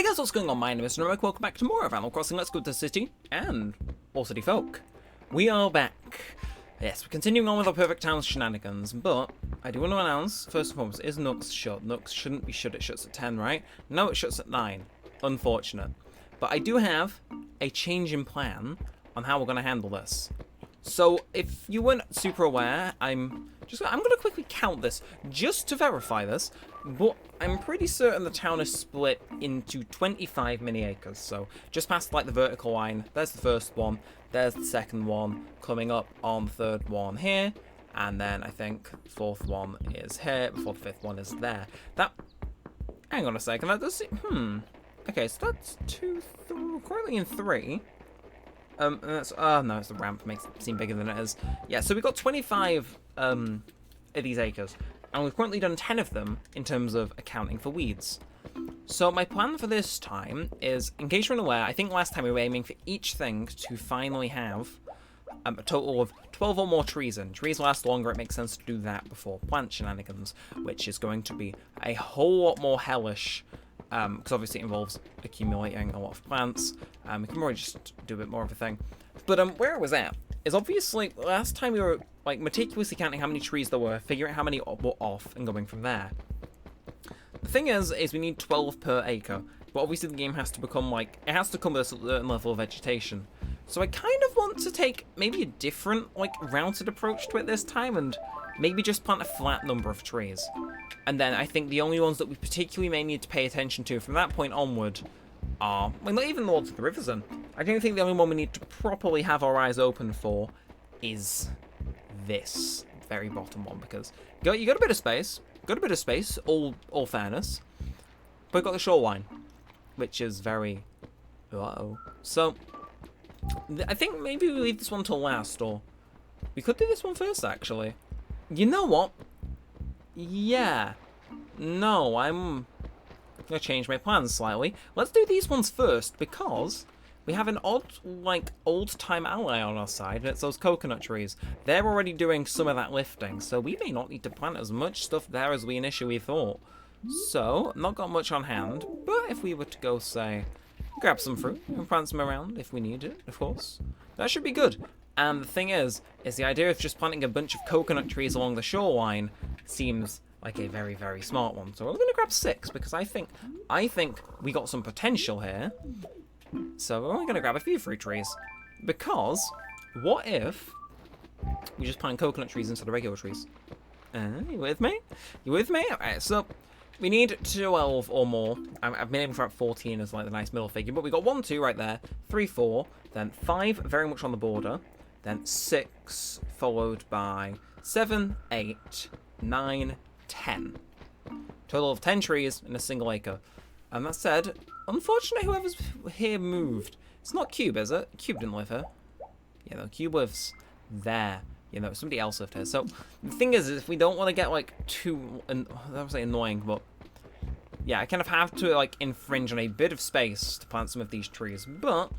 guys, what's going on? My name is Neremik. Welcome back to more of Animal Crossing Let's Go to the City and All City Folk. We are back. Yes, we're continuing on with our Perfect Town shenanigans, but I do want to announce, first and foremost, is Nooks shut? Nooks shouldn't be shut, it shuts at 10, right? No, it shuts at 9. Unfortunate. But I do have a change in plan on how we're going to handle this. So, if you weren't super aware, I'm going to quickly count this, just to verify this, but I'm pretty certain the town is split into 25 mini-acres, so just past, like, the vertical line, there's the first one, there's the second one, coming up on the third one here, and then I think the fourth one is here, before the fifth one is there. Hang on a second, that does seem, okay, so that's currently in 3. That's, no, it's the ramp, makes it seem bigger than it is. Yeah, so we've got 25, of these acres, and we've currently done 10 of them in terms of accounting for weeds. So my plan for this time is, in case you're unaware, I think last time we were aiming for each thing to finally have a total of 12 or more trees in. Trees last longer, it makes sense to do that before plant shenanigans, which is going to be a whole lot more hellish, because obviously it involves accumulating a lot of plants. We can probably just do a bit more of a thing. But where I was at is obviously last time we were like meticulously counting how many trees there were, figuring out how many were off, and going from there. The thing is we need 12 per acre, but obviously the game has to become like, it has to come with a certain level of vegetation. So I kind of want to take maybe a different, like, routed approach to it this time, and maybe just plant a flat number of trees. And then I think the only ones that we particularly may need to pay attention to from that point onward are, well, not even the ones with the rivers in. I don't think the only one we need to properly have our eyes open for is this very bottom one, because you got a bit of space, all fairness, but we've got the shoreline, which is very, So, I think maybe we leave this one till last, or we could do this one first, actually. You know what? Yeah. No, I'm going to change my plans slightly. Let's do these ones first, because we have an odd, like, old-time ally on our side, and it's those coconut trees. They're already doing some of that lifting, so we may not need to plant as much stuff there as we initially thought. So, not got much on hand, but if we were to go, say, grab some fruit and plant some around if we need it, of course, that should be good. And the thing is the idea of just planting a bunch of coconut trees along the shoreline seems like a very, very smart one. So we're going to grab 6, because I think we got some potential here. So we're only going to grab a few fruit trees, because what if we just plant coconut trees instead of regular trees? You with me? You with me? Alright, so we need 12 or more. I've been aiming for 14 as like the nice middle figure, but we got 1, 2 right there, 3, 4, then 5 very much on the border, then 6 followed by 7, 8, 9, 10. Total of 10 trees in a single acre. And that said, unfortunately whoever's here moved. It's not Cube, is it? Cube didn't live here. Yeah, no, Cube lives there. You know, somebody else lived here. So the thing is if we don't want to get like too, I don't say annoying, but yeah, I kind of have to like infringe on a bit of space to plant some of these trees. But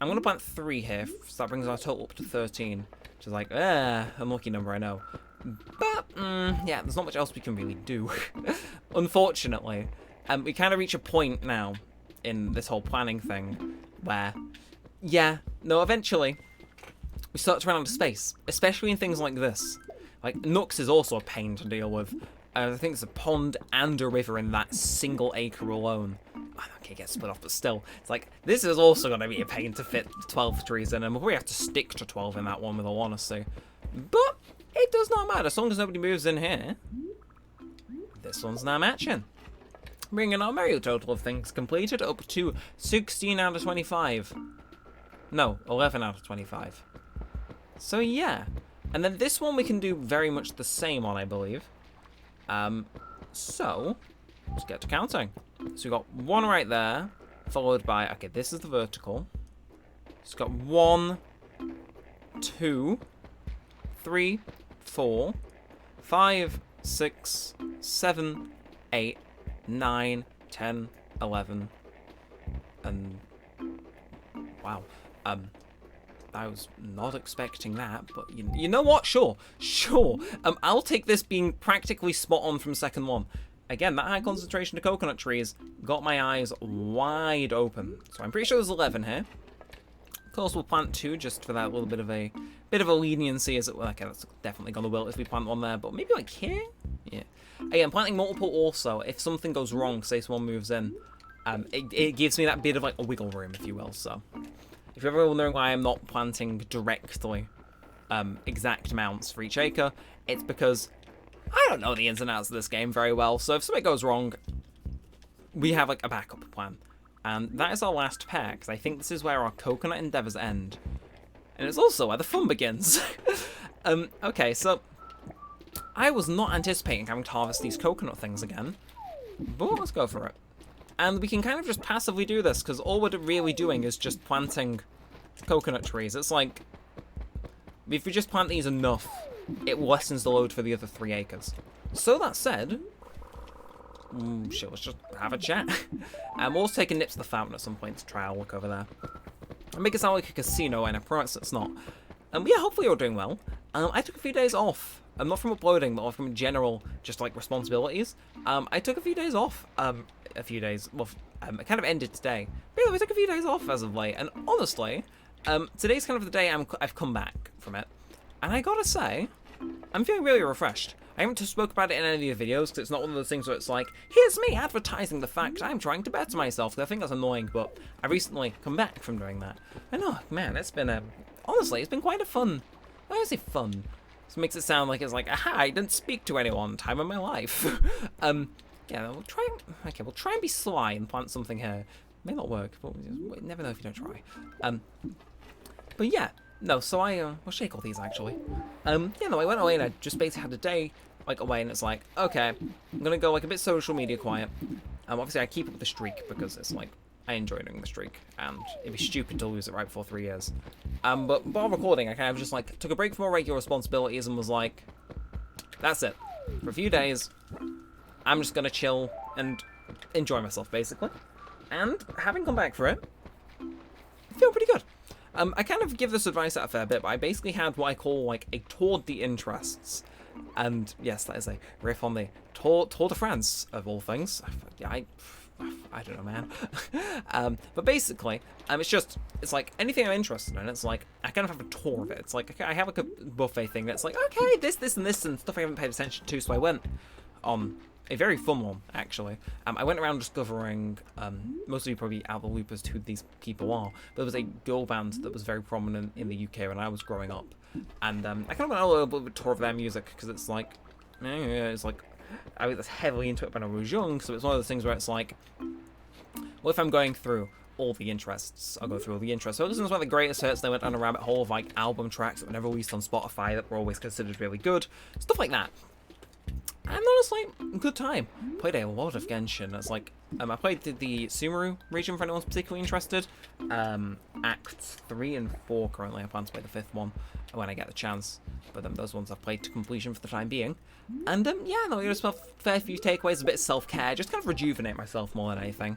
I'm going to plant 3 here, so that brings our total up to 13, which is like, unlucky number, I know. But, yeah, there's not much else we can really do, unfortunately. We kind of reach a point now in this whole planning thing where, yeah, no, eventually, we start to run out of space, especially in things like this. Like, Nooks is also a pain to deal with. I think there's a pond and a river in that single acre alone. Okay, it gets split off, but still, it's like, this is also going to be a pain to fit 12 trees in, and we'll probably have to stick to 12 in that one, with all honesty. But it does not matter, as long as nobody moves in here. This one's now matching. Bringing our merry total of things completed up to 16 out of 25. No, 11 out of 25. So yeah, and then this one we can do very much the same on, I believe. So let's get to counting. So we've got 1 right there, followed by, okay, this is the vertical. It's got 1, 2, 3, 4, 5, 6, 7, 8, 9, 10, 11, and wow. I was not expecting that, but you know what? Sure. I'll take this being practically spot on from second one. again, that high concentration of coconut trees got my eyes wide open. So I'm pretty sure there's 11 here. Of course, we'll plant 2 just for that little bit of a leniency, as it were. Okay, that's definitely gonna wilt if we plant 1 there, but maybe like here? Yeah. Again, planting multiple also, if something goes wrong, say someone moves in, it gives me that bit of like a wiggle room, if you will. So if you're ever wondering why I'm not planting directly exact amounts for each acre, it's because I don't know the ins and outs of this game very well. So if something goes wrong, we have like a backup plan. And that is our last pair, because I think this is where our coconut endeavors end. And it's also where the fun begins. Okay, so I was not anticipating having to harvest these coconut things again, but let's go for it. And we can kind of just passively do this, because all we're really doing is just planting coconut trees. It's like, if we just plant these enough, it lessens the load for the other 3 acres. So that said, shit, let's just have a chat. We'll also take a nip to the fountain at some point to try our look over there. I make it sound like a casino, and I promise it's not. Yeah, hopefully you're doing well. I took a few days off. Not from uploading, but from general, just like responsibilities. I took a few days off. It kind of ended today. But yeah, we took a few days off as of late, and honestly, today's kind of the day I've come back from it. And I gotta say, I'm feeling really refreshed. I haven't spoke about it in any of the videos, because it's not one of those things where it's like, here's me advertising the fact I'm trying to better myself, because I think that's annoying, but I recently come back from doing that. And oh, man, it's been, honestly, it's been quite a fun, I say fun. This makes it sound like it's like, aha, I didn't speak to anyone, time of my life. Yeah, we'll try and be sly and plant something here. May not work, but we never know if you don't try. But yeah. No, so I'll shake all these actually. Yeah, no, I went away and I just basically had a day like away, and it's like, okay, I'm gonna go like a bit social media quiet. Obviously I keep up the streak because it's like I enjoy doing the streak, and it'd be stupid to lose it right before 3 years. But while recording, I kind of just like took a break from all regular responsibilities and was like, that's it. For a few days, I'm just gonna chill and enjoy myself basically. And having come back for it, I feel pretty good. I kind of give this advice out a fair bit, but I basically had what I call like a Tour de Interests. And yes, that is a riff on the Tour de France, of all things. Yeah, I don't know, man. But basically, it's like anything I'm interested in, it's like, I kind of have a tour of it. It's like, okay, I have like a buffet thing that's like, okay, this, and stuff I haven't paid attention to, so I went on a very fun one, actually. I went around discovering, most of you probably out of the loop as to who these people are, but there was a girl band that was very prominent in the UK when I was growing up, and I kind of went on a little bit of a tour of their music, because it's like, I was heavily into it when I was young, so it's one of those things where it's like, well, if I'm going through all the interests, I'll go through all the interests. So this is one of the greatest hits. They went on a rabbit hole of like album tracks that were never released on Spotify that were always considered really good, stuff like that. And honestly, good time. Played a lot of Genshin. It's like, I played the Sumeru region for anyone's particularly interested. Acts 3 and 4 currently. I plan to play the 5th one when I get the chance. But those ones I've played to completion for the time being. And yeah, no, just a fair few takeaways, a bit of self-care, just kind of rejuvenate myself more than anything.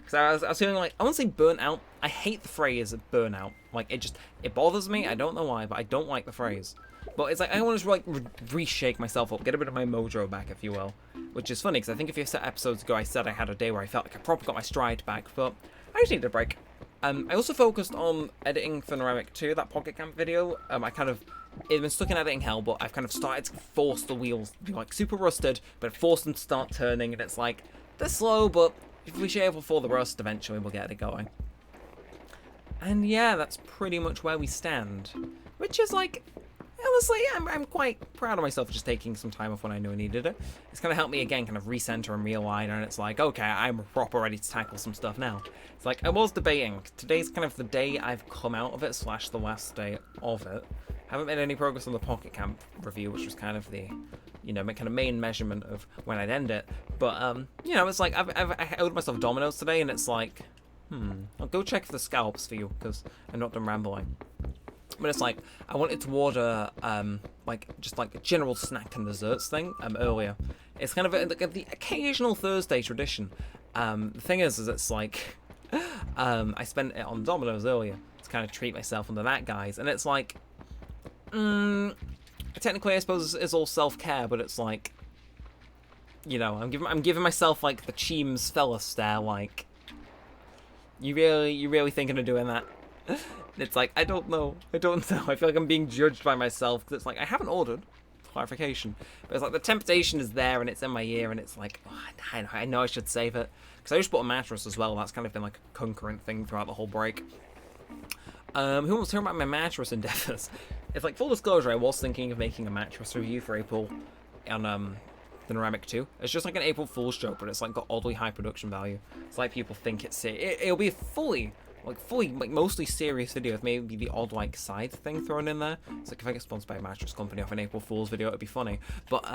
Because I was feeling like, I won't say burnt out. I hate the phrase burnout. Like, it bothers me. I don't know why, but I don't like the phrase. But it's like, I want to like reshake myself up, get a bit of my mojo back, if you will. Which is funny, because I think a few episodes ago I said I had a day where I felt like I probably got my stride back, but I just needed a break. I also focused on editing for Neremik 2, that Pocket Camp video. It's been stuck in editing hell, but I've kind of started to force the wheels to be like super rusted, but force them to start turning, and it's like, they're slow, but if we shave off all the rust, eventually we'll get it going. And yeah, that's pretty much where we stand. Which is like, honestly, I'm quite proud of myself for just taking some time off when I knew I needed it. It's kind of helped me again kind of recenter and realign, and it's like, okay, I'm proper ready to tackle some stuff now. It's like, I was debating, today's kind of the day I've come out of it, / the last day of it. Haven't made any progress on the Pocket Camp review, which was kind of the, kind of main measurement of when I'd end it. But, it's like, I owed myself Domino's today, and it's like, I'll go check for the scalps for you, because I'm not done rambling. But it's like, I wanted to order, just like a general snack and desserts thing, earlier. It's kind of the occasional Thursday tradition. The thing is it's like, I spent it on Domino's earlier to kind of treat myself under that guise, and it's like, technically I suppose it's all self-care, but it's like, you know, I'm giving myself like the Cheems fella stare, like, you really thinking of doing that? It's like, I don't know. I feel like I'm being judged by myself, because it's like, I haven't ordered, clarification, but it's like the temptation is there and it's in my ear, and it's like, oh, I know I should save it, because I just bought a mattress as well. That's kind of been like a concurrent thing throughout the whole break. Who wants to hear about my mattress endeavors? It's like, full disclosure, I was thinking of making a mattress review for April on the Neremik 2. It's just like an April Fool's joke, but it's like got oddly high production value. It's like people think it's it'll be a fully mostly serious video with maybe the odd like side thing thrown in there. It's like if I get sponsored by a mattress company off an April Fool's video, it'd be funny. But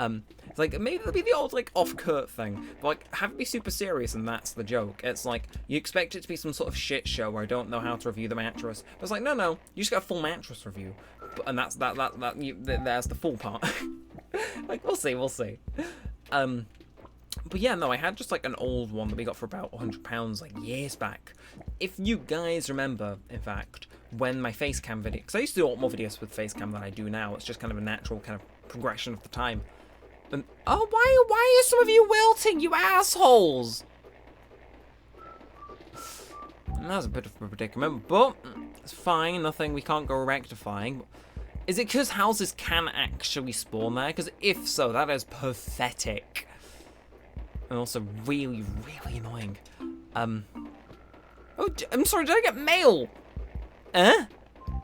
it's like maybe there'll be the odd like off-curt thing. But like have it be super serious, and that's the joke. It's like you expect it to be some sort of shit show where I don't know how to review the mattress. But it's like no, you just get a full mattress review. And that's there's the full part. Like we'll see. But yeah, no, I had just like an old one that we got for about £100 like years back. If you guys remember, in fact, when my face cam video, because I used to do a lot more videos with face cam than I do now. It's just kind of a natural kind of progression of the time. And oh, why are some of you wilting, you assholes? And that's a bit of a predicament, but it's fine. Nothing we can't go rectifying. Is it because houses can actually spawn there? Because if so, that is pathetic. And also really annoying. Oh, I'm sorry, did I get mail? Did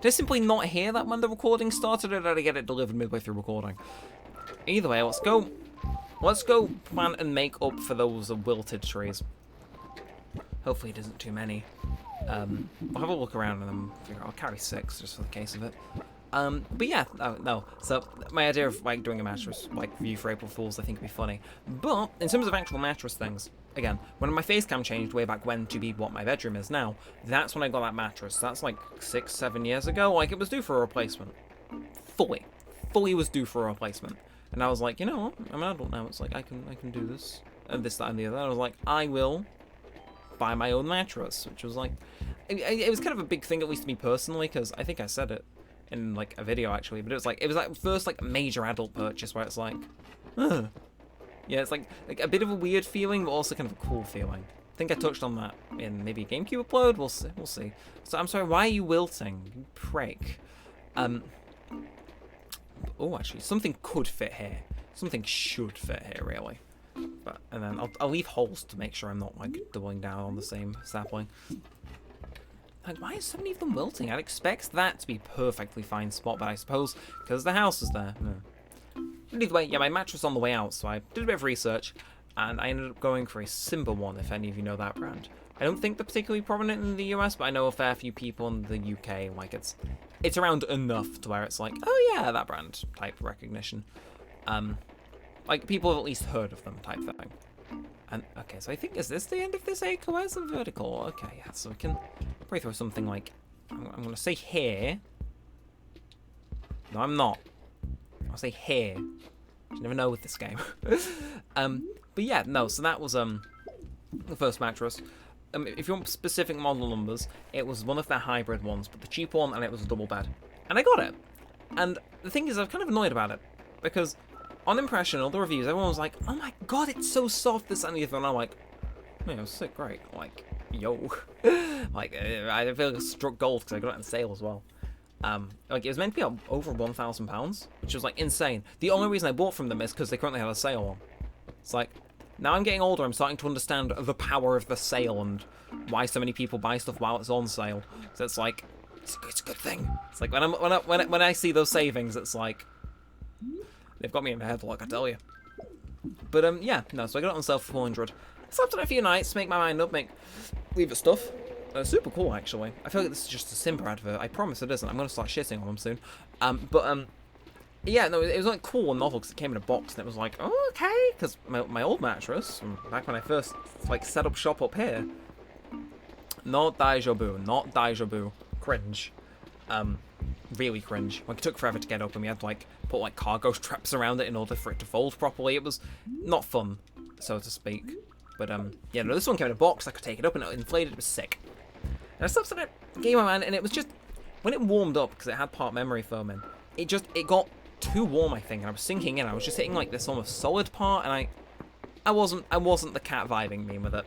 I simply not hear that when the recording started, or did I get it delivered midway through recording? Either way, let's go plant and make up for those wilted trees. Hopefully it isn't too many. I'll have a look around and then figure out. I'll carry 6 just for the case of it. But yeah, no. So my idea of like doing a mattress like review for April Fools, I think would be funny. But in terms of actual mattress things, again, when my face cam changed way back when to be what my bedroom is now, that's when I got that mattress. That's like 6-7 years ago. Like it was due for a replacement. Fully was due for a replacement. And I was like, you know what? I'm an adult now. It's like I can do this and this, that, and the other. I was like, I will buy my own mattress, which was like, it was kind of a big thing, at least to me personally, because I think I said it in like a video actually, but it was like first like major adult purchase where it's like, yeah, it's like a bit of a weird feeling, but also kind of a cool feeling. I think I touched on that in maybe a GameCube upload. We'll see. So I'm sorry, why are you wilting, you prick? Oh, actually, something could fit here. Something should fit here, really. But and then I'll leave holes to make sure I'm not like doubling down on the same sapling. Like, why is so many of them wilting? I'd expect that to be a perfectly fine spot, but I suppose because the house is there. No. But either way, yeah, my mattress on the way out, so I did a bit of research, and I ended up going for a Simba one, if any of you know that brand. I don't think they're particularly prominent in the US, but I know a fair few people in the UK. Like, it's around enough to where it's like, oh yeah, that brand type recognition. Like, people have at least heard of them type thing. And, okay, so I think, is this the end of this acre? Where's the vertical? Okay, yeah, so we can probably throw something like, I'm going to say here. No, I'm not. I'll say here. You never know with this game. But yeah, no, so that was, the first mattress. If you want specific model numbers, it was one of their hybrid ones, but the cheap one, and it was a double bed. And I got it. And the thing is, I'm kind of annoyed about it, because on impression, all the reviews, everyone was like, oh my god, it's so soft, this and the other, and I'm like, man, it was sick, great, like, yo. Like, I feel like I struck gold, because I got it on sale as well. Like, it was meant to be over £1,000, which was, like, insane. The only reason I bought from them is because they currently had a sale on. It's like, now I'm getting older, I'm starting to understand the power of the sale, and why so many people buy stuff while it's on sale. So it's like, it's a good thing. It's like, when I see those savings, it's like, they've got me in a headlock, I tell you. But, yeah, no, so I got it on sale for 400. Slept on it a few nights, make my mind up, leave it stuff. Super cool, actually. I feel like this is just a Simba advert. I promise it isn't. I'm going to start shitting on them soon. Yeah, no, it was like cool and novel because it came in a box and it was like, oh, okay. Because my old mattress, from back when I first, like, set up shop up here. Not deja vu. Cringe. Really cringe. Like, it took forever to get open. We had to, like, put, like, cargo straps around it in order for it to fold properly. It was not fun, so to speak. But, yeah, no, this one came in a box. I could take it up and it inflated. It was sick. And I slept on it, Game Man, and it was just, when it warmed up, because it had part memory foam in, it got too warm, I think, and I was sinking in. I was just hitting, like, this almost solid part, and I wasn't the cat vibing meme with it.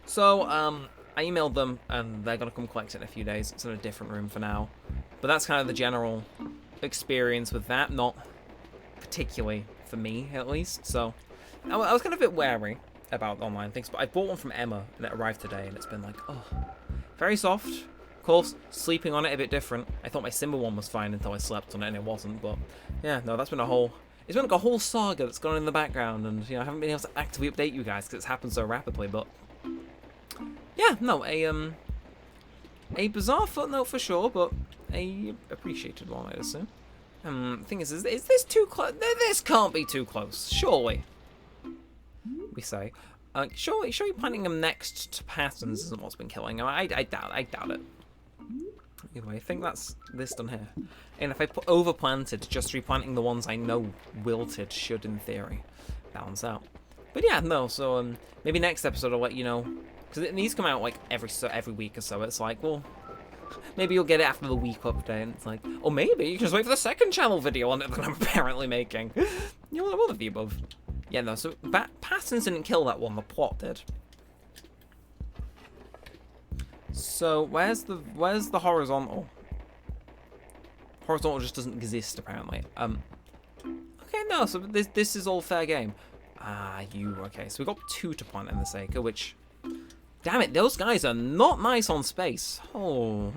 So, I emailed them, and they're gonna come collect it in a few days. It's in a different room for now. But that's kind of the general experience with that, not particularly for me, at least. So, I was kind of a bit wary about online things, but I bought one from Emma, and it arrived today, and it's been like, oh, very soft. Of course, sleeping on it a bit different. I thought my Simba one was fine until I slept on it, and it wasn't. But yeah, no, that's been a whole. It's been like a whole saga that's gone in the background, and I haven't been able to actively update you guys because it's happened so rapidly. But yeah, no, a bizarre footnote for sure, but a appreciated one, I'd assume. The thing is this too close? This can't be too close, surely. We say. Surely planting them next to patterns isn't what's been killing them. I doubt it. Anyway, I think that's this done here. And if I overplanted, just replanting the ones I know wilted should, in theory, balance out. But yeah, no. So maybe next episode I'll let you know, because these come out like every week or so. It's like, well, maybe you'll get it after the week update. And it's like, or maybe you can just wait for the second channel video on it that I'm apparently making. You know, one of the above. Yeah, no. So patterns didn't kill that one. The plot did. So where's the horizontal? Horizontal just doesn't exist apparently. Okay, no. So this is all fair game. Okay. So we got 2 to plant in this acre, which, damn it, those guys are not nice on space. Oh,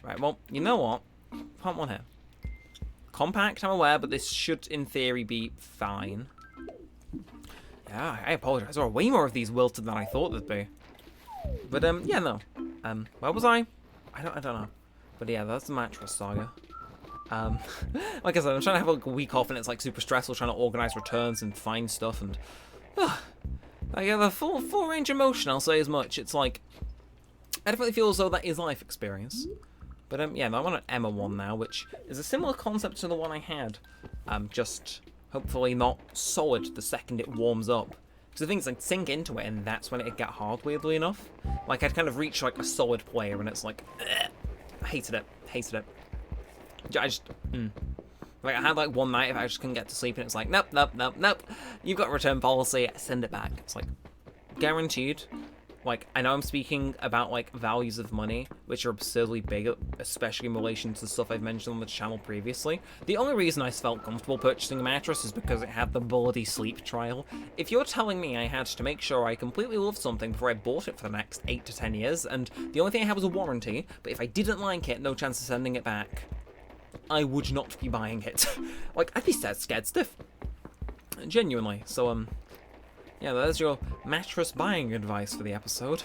Right. Well, you know what? Plant one here. Compact, I'm aware, but this should, in theory, be fine. Yeah, I apologize. There are way more of these wilted than I thought there'd be. But yeah, no. Where was I? I don't know. But yeah, that's the mattress saga. Like I said, I'm trying to have like a week off, and it's like super stressful trying to organize returns and find stuff, and I get the full range of emotion. I'll say as much. It's like I definitely feel as though that is life experience. But yeah, no, I'm on an Emma one now, which is a similar concept to the one I had. Just hopefully not solid the second it warms up. Because the things like sink into it, and that's when it get hard, weirdly enough. Like I'd kind of reach like a solid player, and it's like, I hated it. I just, like I had like one night if I just couldn't get to sleep, and it's like, nope. You've got a return policy, send it back. It's like guaranteed. Like, I know I'm speaking about, like, values of money, which are absurdly big, especially in relation to the stuff I've mentioned on the channel previously. The only reason I felt comfortable purchasing a mattress is because it had the bloody sleep trial. If you're telling me I had to make sure I completely loved something before I bought it for the next 8 to 10 years, and the only thing I had was a warranty, but if I didn't like it, no chance of sending it back, I would not be buying it. Like, I'd be scared stiff. Genuinely. So, yeah, there's your mattress buying advice for the episode.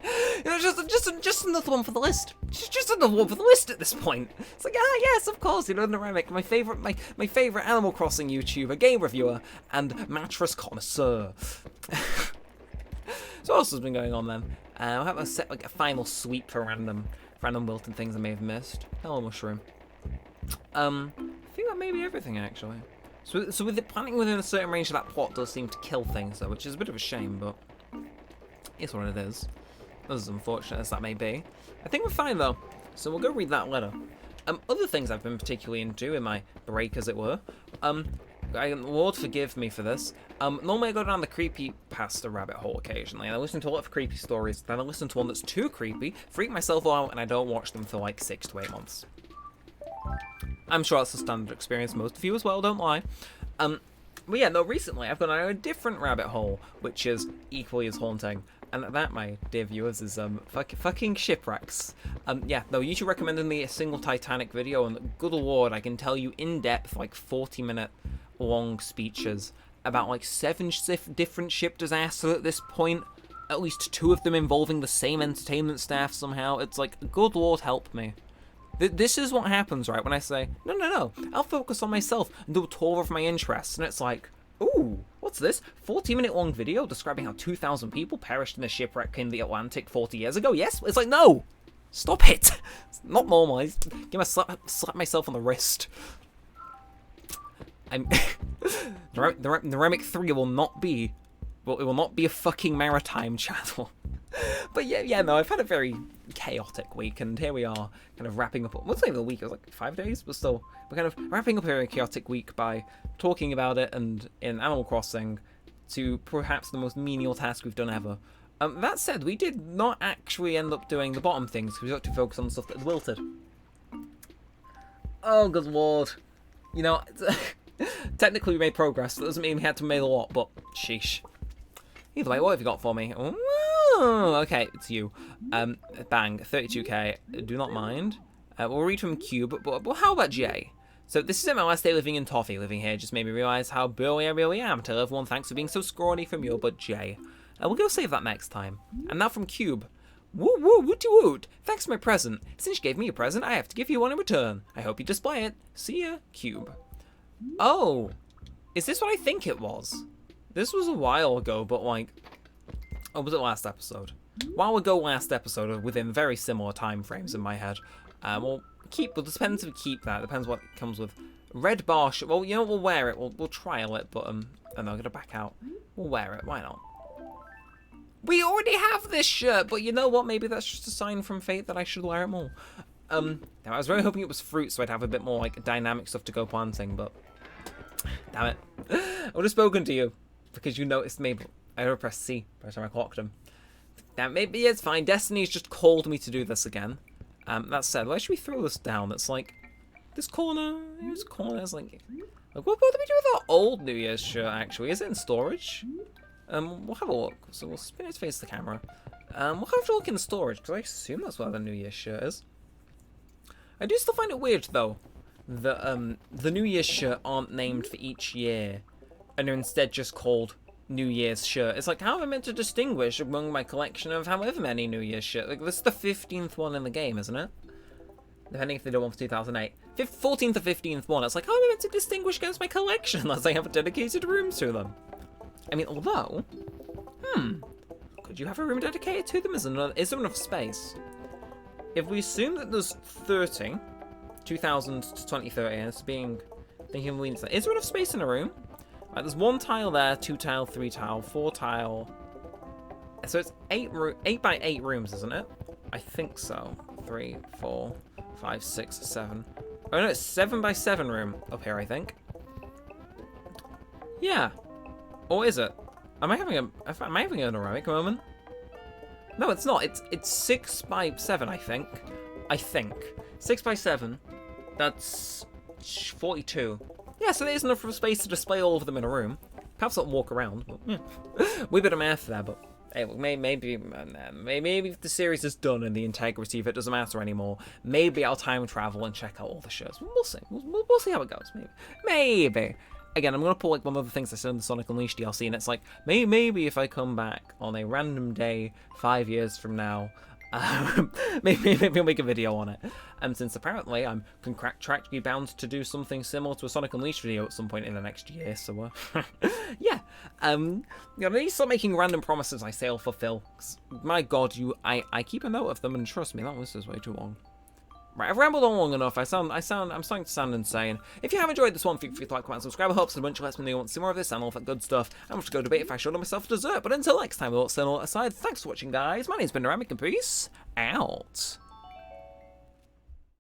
You know, just another one for the list. Just another one for the list at this point. It's like, yes, of course, you know, Neremik, my favorite Animal Crossing YouTuber, game reviewer, and mattress connoisseur. So what else has been going on then? I'll have a final sweep for random Wilton things I may have missed. Hello, mushroom. I think that may be everything actually. So with it planting within a certain range of that plot does seem to kill things though, which is a bit of a shame, but it's what it is. As unfortunate as that may be. I think we're fine though, so we'll go read that letter. Other things I've been particularly into in my break, as it were. Lord forgive me for this. Normally I go down the creepypasta rabbit hole occasionally, and I listen to a lot of creepy stories, then I listen to one that's too creepy, freak myself out, and I don't watch them for like 6 to 8 months. I'm sure that's a standard experience most of you as well, don't lie. But yeah, no, recently I've gone down a different rabbit hole, which is equally as haunting. And that, my dear viewers, is fucking shipwrecks. Yeah, no, YouTube recommended me a single Titanic video, and good lord, I can tell you in depth, like 40-minute long speeches about like 7 different ship disasters at this point. At least 2 of them involving the same entertainment staff somehow. It's like, good lord help me. This is what happens, right, when I say, no, I'll focus on myself and do a tour of my interests. And it's like, ooh, what's this? 40-minute long video describing how 2,000 people perished in a shipwreck in the Atlantic 40 years ago? Yes? It's like, no! Stop it! It's not normal. I give slap myself on the wrist. Neremik 3 will not be... Well, it will not be a fucking maritime channel. But yeah, no, I've had a very chaotic week, and here we are, kind of wrapping up. What's even a week? It was like 5 days, but still, we're kind of wrapping up a very chaotic week by talking about it, and in Animal Crossing, to perhaps the most menial task we've done ever. That said, we did not actually end up doing the bottom things, because we got to focus on the stuff that wilted. Oh, good lord. You know, technically we made progress, that doesn't mean we had to make a lot, but sheesh. Either way, what have you got for me? Oh, okay, it's you. Bang, 32k, do not mind. We'll read from Cube, but how about Jay? So this is my last day living in Toffee. Living here just made me realise how burly I really am. Tell everyone thanks for being so scrawny from your butt, Jay. We'll go save that next time. And now from Cube. Woo woo wooty woot. Thanks for my present. Since you gave me a present, I have to give you one in return. I hope you display it. See ya, Cube. Oh, is this what I think it was? This was a while ago, but like, oh, was it last episode? While ago, last episode, within very similar time frames in my head. Well, it depends if we keep that. It depends what comes with. Red bar. Well, you know, we'll wear it. We'll trial it, but I'm gonna back out. We'll wear it. Why not? We already have this shirt, but you know what? Maybe that's just a sign from fate that I should wear it more. Now, I was really hoping it was fruit, so I'd have a bit more like dynamic stuff to go planting, but damn it, I would have spoken to you because you noticed me. But I would have pressed C by the time I clocked him. Now, maybe it's fine. Destiny's just called me to do this again. That said, where should we throw this down? It's like this corner. This corner is like what did we do with our old New Year's shirt? Actually, is it in storage? We'll have a look. So we'll spin it to face the camera. We'll have to look in storage, because I assume that's where the New Year's shirt is. I do still find it weird, though, that the New Year's shirt aren't named for each year, and are instead just called New Year's shirt. It's like, how am I meant to distinguish among my collection of however many New Year's shirts? Like, this is the 15th one in the game, isn't it? Depending if they do one for 2008. 14th or 15th one. It's like, how am I meant to distinguish against my collection unless I have dedicated rooms to them? I mean, although, could you have a room dedicated to them? Is there enough space? If we assume that there's 30, 2000 to 2030, and it's thinking we need to, is there enough space in a room? Like, there's 1 tile there, 2 tile, 3 tile, 4 tile. So it's 8 by 8 rooms, isn't it? I think so. 3, 4, 5, 6, 7. Oh no, it's 7 by 7 room up here, I think. Yeah. Or is it? Am I having a Neremik moment? No, it's not. It's 6 by 7, I think. 6 by 7. That's 42. Yeah, so there's enough space to display all of them in a room. Perhaps not walk around, but yeah. Wee bit of math there, but hey, maybe if the series is done and the integrity of it doesn't matter anymore, maybe I'll time travel and check out all the shirts. We'll see. We'll see how it goes. Maybe. Again, I'm going to pull like one of the things I said in the Sonic Unleashed DLC, and it's like, maybe if I come back on a random day 5 years from now, maybe I'll make a video on it. Since apparently I'm contractually bound to do something similar to a Sonic Unleashed video at some point in the next year, so yeah. I need to start making random promises I say I'll fulfill. My god, I keep a note of them, and trust me, that list is way too long. Right, I've rambled on long enough. I'm starting to sound insane. If you have enjoyed this one, feel free to like, comment, subscribe. It helps a bunch. It lets me know you want to see more of this and all that good stuff. I'm going to go debate if I should order myself dessert. But until next time, all aside, thanks for watching, guys. My name's been Neremik, and peace out.